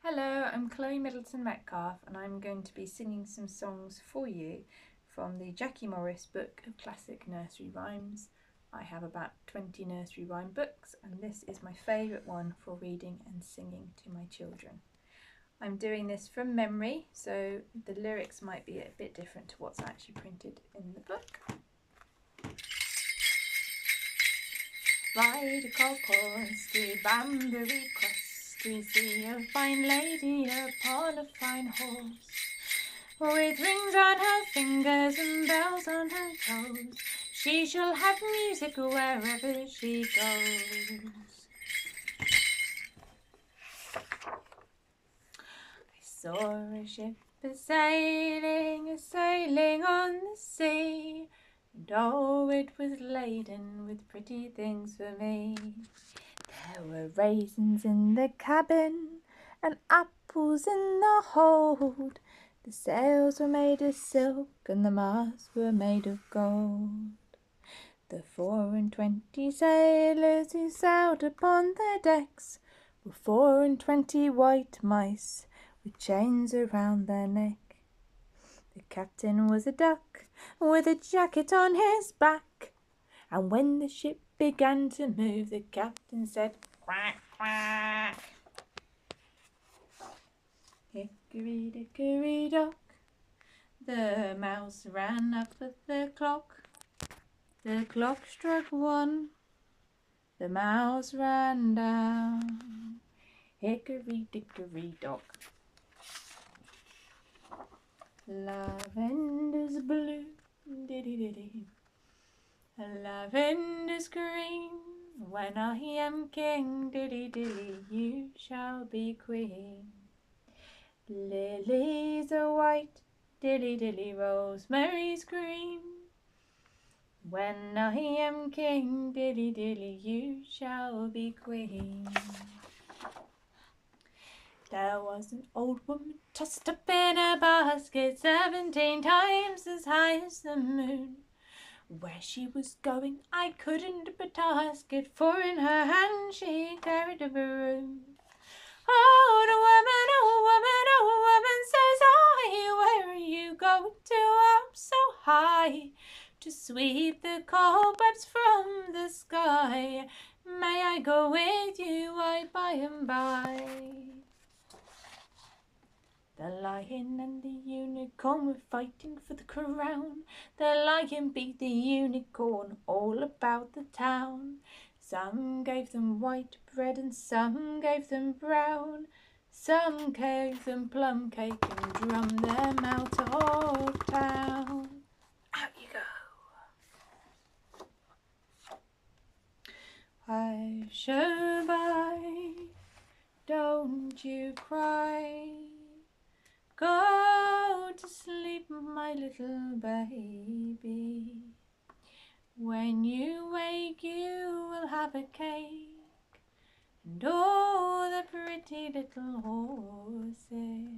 Hello, I'm Chloe Middleton-Metcalfe and I'm going to be singing some songs for you from the Jackie Morris book of classic nursery rhymes. I have about 20 nursery rhyme books and this is my favourite one for reading and singing to my children. I'm doing this from memory, so the lyrics might be a bit different to what's actually printed in the book. Ride a cock horse to Banbury Cross, to see a fine lady upon a fine horse, with rings on her fingers and bells on her toes. She shall have music wherever she goes. I saw a ship a-sailing on the sea, and oh, it was laden with pretty things for me. There were raisins in the cabin and apples in the hold. The sails were made of silk and the masts were made of gold. The 24 sailors who sailed upon their decks were 24 white mice with chains around their neck. The captain was a duck with a jacket on his back, and when the ship began to move, the captain said, "Quack, quack." Hickory, dickory, dock, the mouse ran up at the clock. The clock struck 1, the mouse ran down. Hickory, dickory, dock. Lavenders blue, diddy-diddy. Lavenders green, when I am king, dilly-dilly, you shall be queen. Lilies are white, dilly-dilly, rosemary's green. When I am king, dilly-dilly, you shall be queen. There was an old woman tossed up in a basket 17 times as high as the moon. Where she was going I couldn't but ask it, for in her hand she carried a broom. Oh, woman, says I, where are you going to up so high? To sweep the cobwebs from the sky. May I go with you, by and by? The lion and the unicorn were fighting for the crown. The lion beat the unicorn all about the town. Some gave them white bread and some gave them brown. Some gave them plum cake and drummed them out of town. Out you go. Hush-a-bye, don't you cry. Go to sleep, my little baby. When you wake you will have a cake and all the pretty little horses,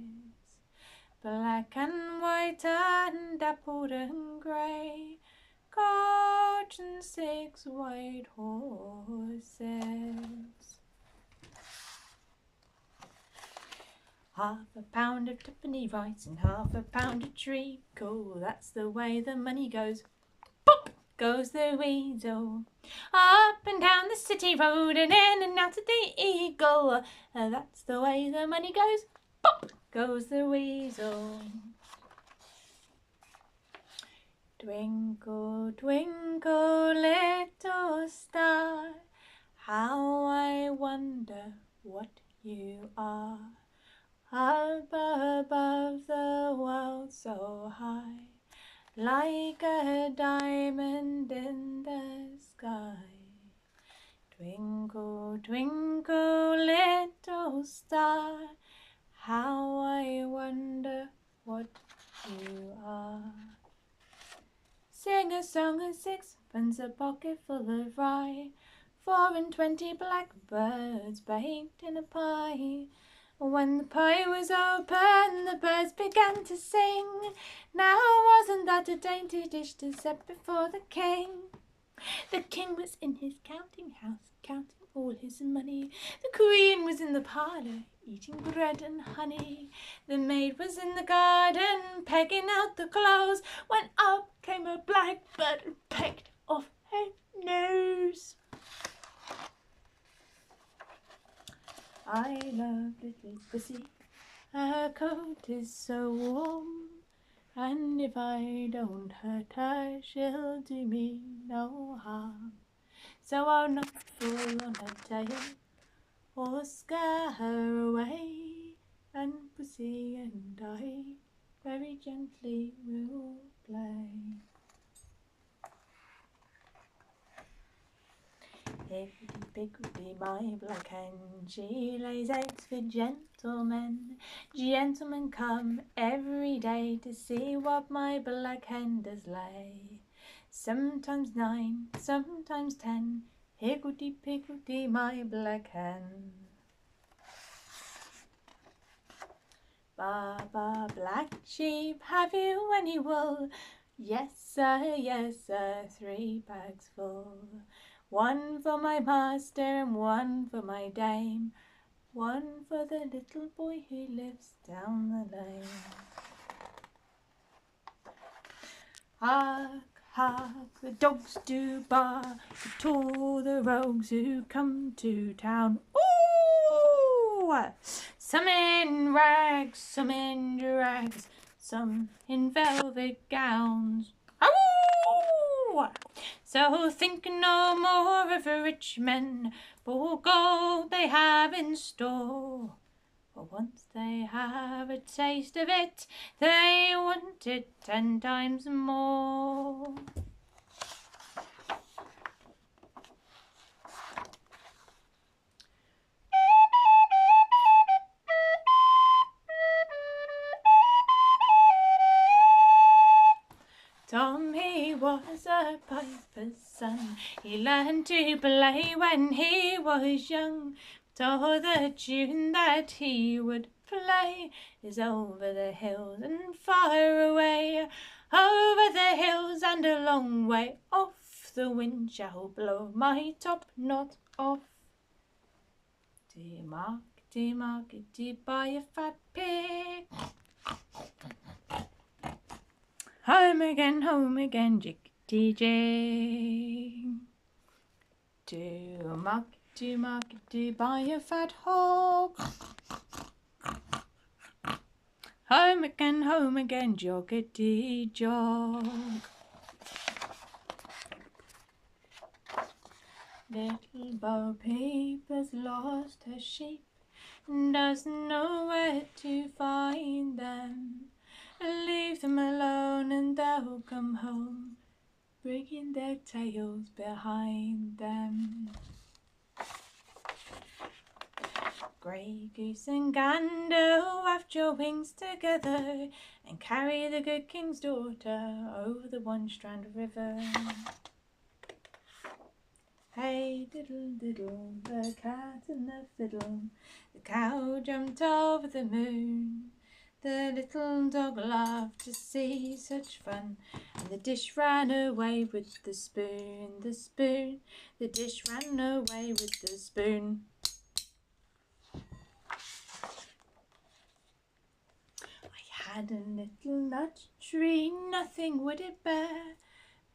black and white and dappled and grey, coach and 6 white horses. Half a pound of twopenny rice and half a pound of treacle, that's the way the money goes. Pop goes the weasel, up and down the city road and in and out of the eagle, that's the way the money goes. Pop goes the weasel. Twinkle, twinkle, little star, how I wonder what you are. Up above the world so high, like a diamond in the sky. Twinkle, twinkle, little star, how I wonder what you are. Sing a song of sixpence, a pocket full of rye, 24 blackbirds baked in a pie. When the pie was open, the birds began to sing. Now wasn't that a dainty dish to set before the king? The king was in his counting house, counting all his money. The Queen was in the parlour, eating bread and honey. The maid was in the garden, pegging out the clothes, when up came a blackbird and pecked off her nose. I love little pussy, her coat is so warm, and if I don't hurt her, she'll do me no harm. So I'll not fall on her tail, or scare her away, and pussy and I very gently will play. Hickory-pickory, my black hen, she lays eggs for gentlemen. Gentlemen come every day to see what my black hen does lay. Sometimes 9, sometimes 10, hickory-pickory, my black hen. Ba, ba, black sheep, have you any wool? Yes, sir, 3 bags full. 1 for my master and 1 for my dame, 1 for the little boy who lives down the lane. Hark, hark, the dogs do bark to all the rogues who come to town. Ooh! Some in rags, some in drags, some in velvet gowns. Ooh! So think no more of rich men, for gold they have in store. For once they have a taste of it, they want it 10 times more. Tommy was a piper's son. He learned to play when he was young. So the tune that he would play is over the hills and far away. Over the hills and a long way off, the wind shall blow my top knot off. Markety, buy a fat pig. Home again, jiggity-jig. To markety, buy a fat hog. Home again, joggity-jog. Little Bo Peep has lost her sheep, doesn't know where to find them. Leave them alone and they'll come home, bringing their tails behind them. Grey goose and gander, waft your wings together and carry the good king's daughter over the one strand river. Hey diddle diddle, the cat and the fiddle, the cow jumped over the moon. The little dog laughed to see such fun, and the dish ran away with the spoon. The dish ran away with the spoon. I had a little nut tree, nothing would it bear,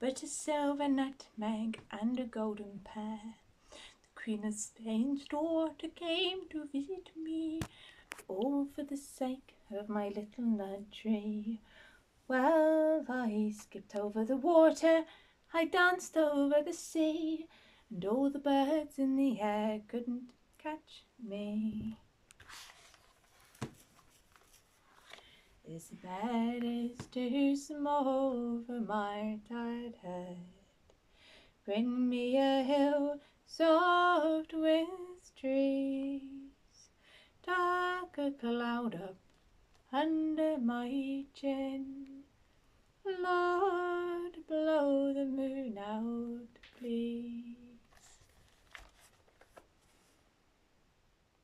but a silver nutmeg and a golden pear. The Queen of Spain's daughter came to visit me, all for the sake of my little nut tree. Well, I skipped over the water, I danced over the sea, and all the birds in the air couldn't catch me. This bed is too small for my tired head. Bring me a hill soft with trees, dark a cloud up under my chin. Lord, blow the moon out, please.